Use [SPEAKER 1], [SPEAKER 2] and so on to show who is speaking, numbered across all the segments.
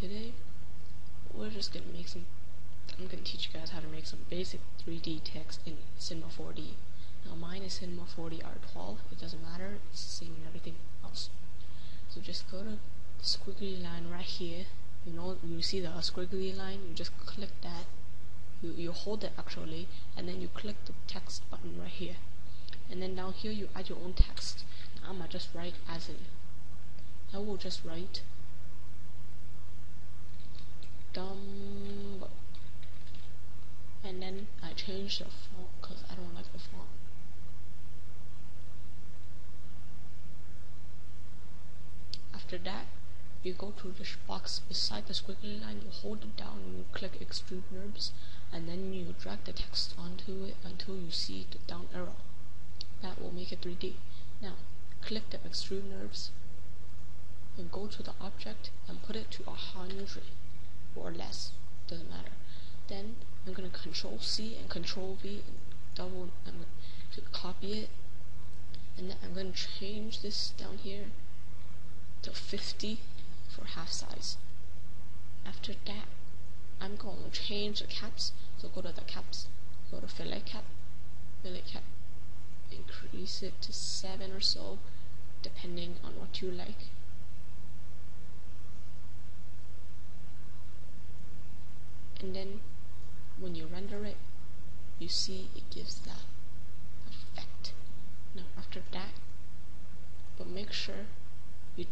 [SPEAKER 1] today we're just gonna make some, I'm gonna teach you guys how to make some basic 3D text in Cinema 4D. Now mine is Cinema 4D R12, it doesn't matter, it's the same in everything else. So just go to the squiggly line right here, you know, you see the squiggly line, you just click that, you hold it actually, and then you click the text button right here. And then down here you add your own text. Now I'm gonna just write as in. I will just write Dumbo. And then I change the font because I don't like the font. After that, you go to this box beside the squiggly line, you hold it down and you click extrude NURBS, and then you drag the text onto it until you see the down arrow. That will make it 3D. Now, click the extrude NURBS and go to the object and put it to 100 or less, doesn't matter. Then I'm gonna Control C and Control V and I'm going to copy it, and then I'm gonna change this down here to 50 for half size. After that, I'm going to change the caps. So go to the caps, go to fillet cap, increase it to 7 or so, depending on what you like. And then when you render it, you see it gives that effect. Now after that, but make sure you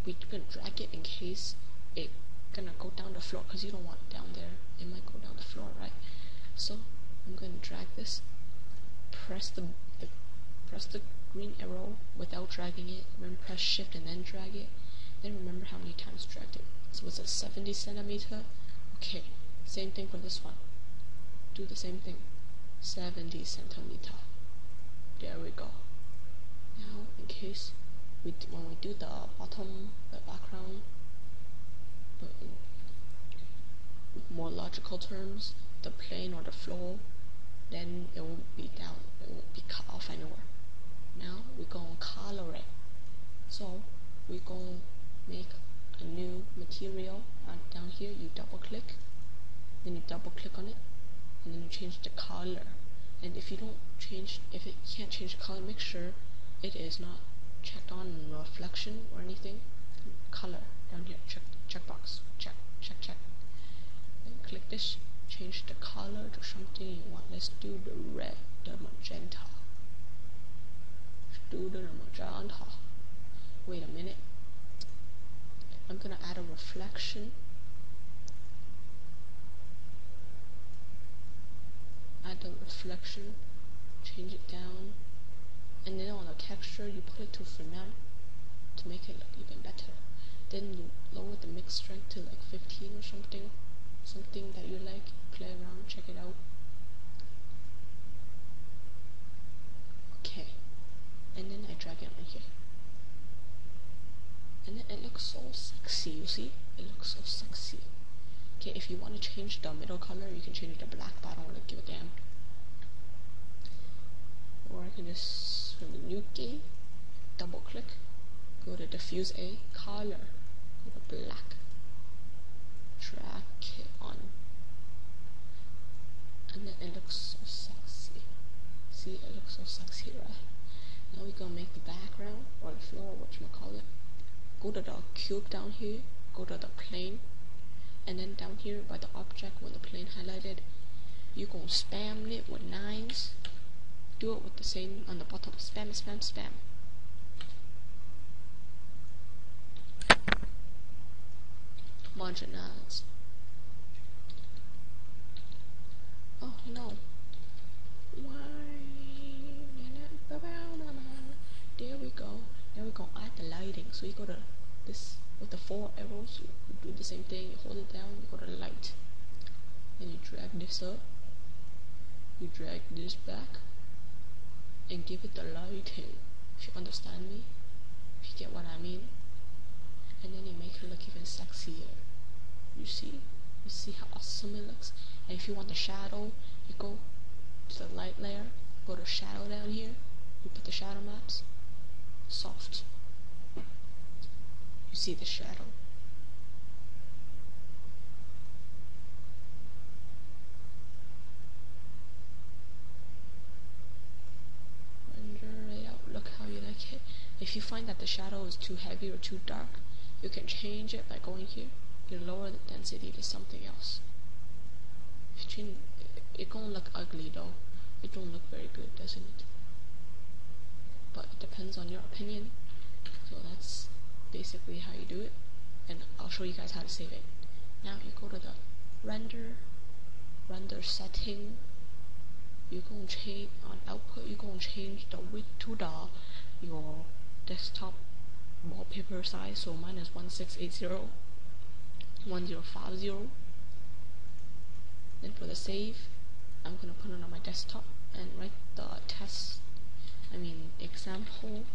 [SPEAKER 1] we're gonna drag it in case it gonna go down the floor, because you don't want it down there, it might go down the floor, right? So I'm gonna drag this, press the green arrow without dragging it, then press shift and then drag it, then remember how many times you dragged it. So was it 70 centimeter? Okay, same thing for this one, do the same thing, 70 centimeter. There we go. Now in case when we do the background, but in more logical terms, the plane or the floor, then it won't be down, it won't be cut off anywhere. Now we're going to color it. So we're going to make a new material, and down here you double click, then you double click on it, and then you change the color. And if it can't change the color, make sure it is not checked on reflection or anything. Color down here, checkbox, check. Then click this, change the color to something you want. Let's do the red, the magenta. Wait a minute. I'm gonna add a reflection. Add the reflection, change it down, and then on the texture you put it to finale to make it look even better. Then you lower the mix strength to like 15 or something that you like, play around, check it out. Okay, and then I drag it on here, and then it looks so sexy, you see? It looks so sexy. Okay, if you want to change the middle color, you can change it to black, but I don't want to give a damn. Or I can just from the new game, double click, go to diffuse A, color, go to black, drag it on, and then it looks so sexy. See, it looks so sexy, right? Now we're gonna make the background or the floor, whatchamacallit. Go to the cube down here, go to the plane, and then down here by the object, when the plane highlighted, you gonna spam it with 9s. Do it with the same on the bottom, spam. Bunch of 9s. Oh no. Why? There we go. Now we're gonna add the lighting. So you go to this with the 4 arrows, you do the same thing, you hold it down, you go to light, and you drag this up, you drag this back, and give it the lighting, if you understand me, if you get what I mean. And then you make it look even sexier. You see how awesome it looks. And if you want the shadow, you go to the light layer, go to shadow down here, you put the shadow maps, soft. You see the shadow. If you find that the shadow is too heavy or too dark, you can change it by going here. You lower the density to something else. If you change, it gonna look ugly though. It don't look very good, doesn't it? But it depends on your opinion. So that's basically how you do it. And I'll show you guys how to save it. Now you go to the render setting. You gonna change on output. You gonna change the width to your desktop wallpaper size. So mine is 1680 1050. Then for the save, I'm gonna put it on my desktop and write the example.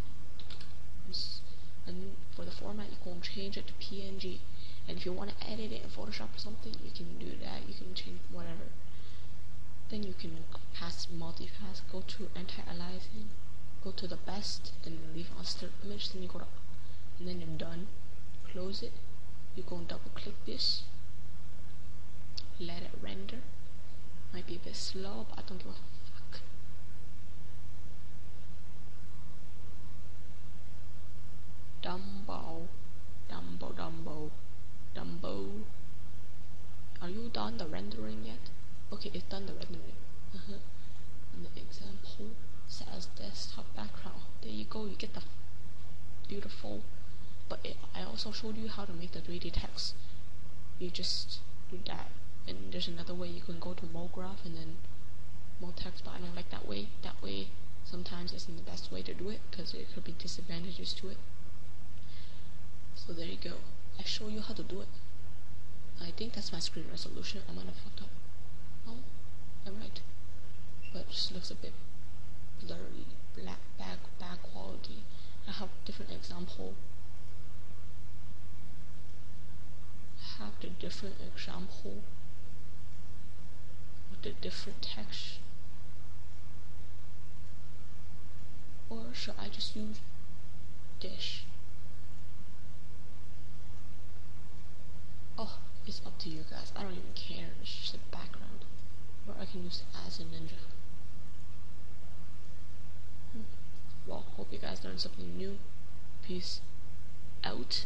[SPEAKER 1] And for the format, you can change it to PNG. And if you want to edit it in Photoshop or something, you can do that. You can change whatever. Then you can multipass, go to anti-aliasing, go to the best, and leave on still image. Then you go to, and then you're done. Close it. You go and double click this. Let it render. Might be a bit slow, but I don't give a fuck. Dumbo. Are you done the rendering yet? Okay, it's done the rendering. And the example says desktop background. There you go. You get the beautiful. But I also showed you how to make the 3D text. You just do that. And there's another way. You can go to MoGraph and then MoText, but I don't like that way. That way sometimes isn't the best way to do it because there could be disadvantages to it. So there you go. I show you how to do it. I think that's my screen resolution. I might have fucked up. Oh, I'm right. But it just looks a bit blurry, bad quality. I have different example. Have the different example with the different text. Or should I just use this? Oh, it's up to you guys. I don't even care. It's just a background. Or I can use it as a ninja. Well, hope you guys learned something new. Peace out.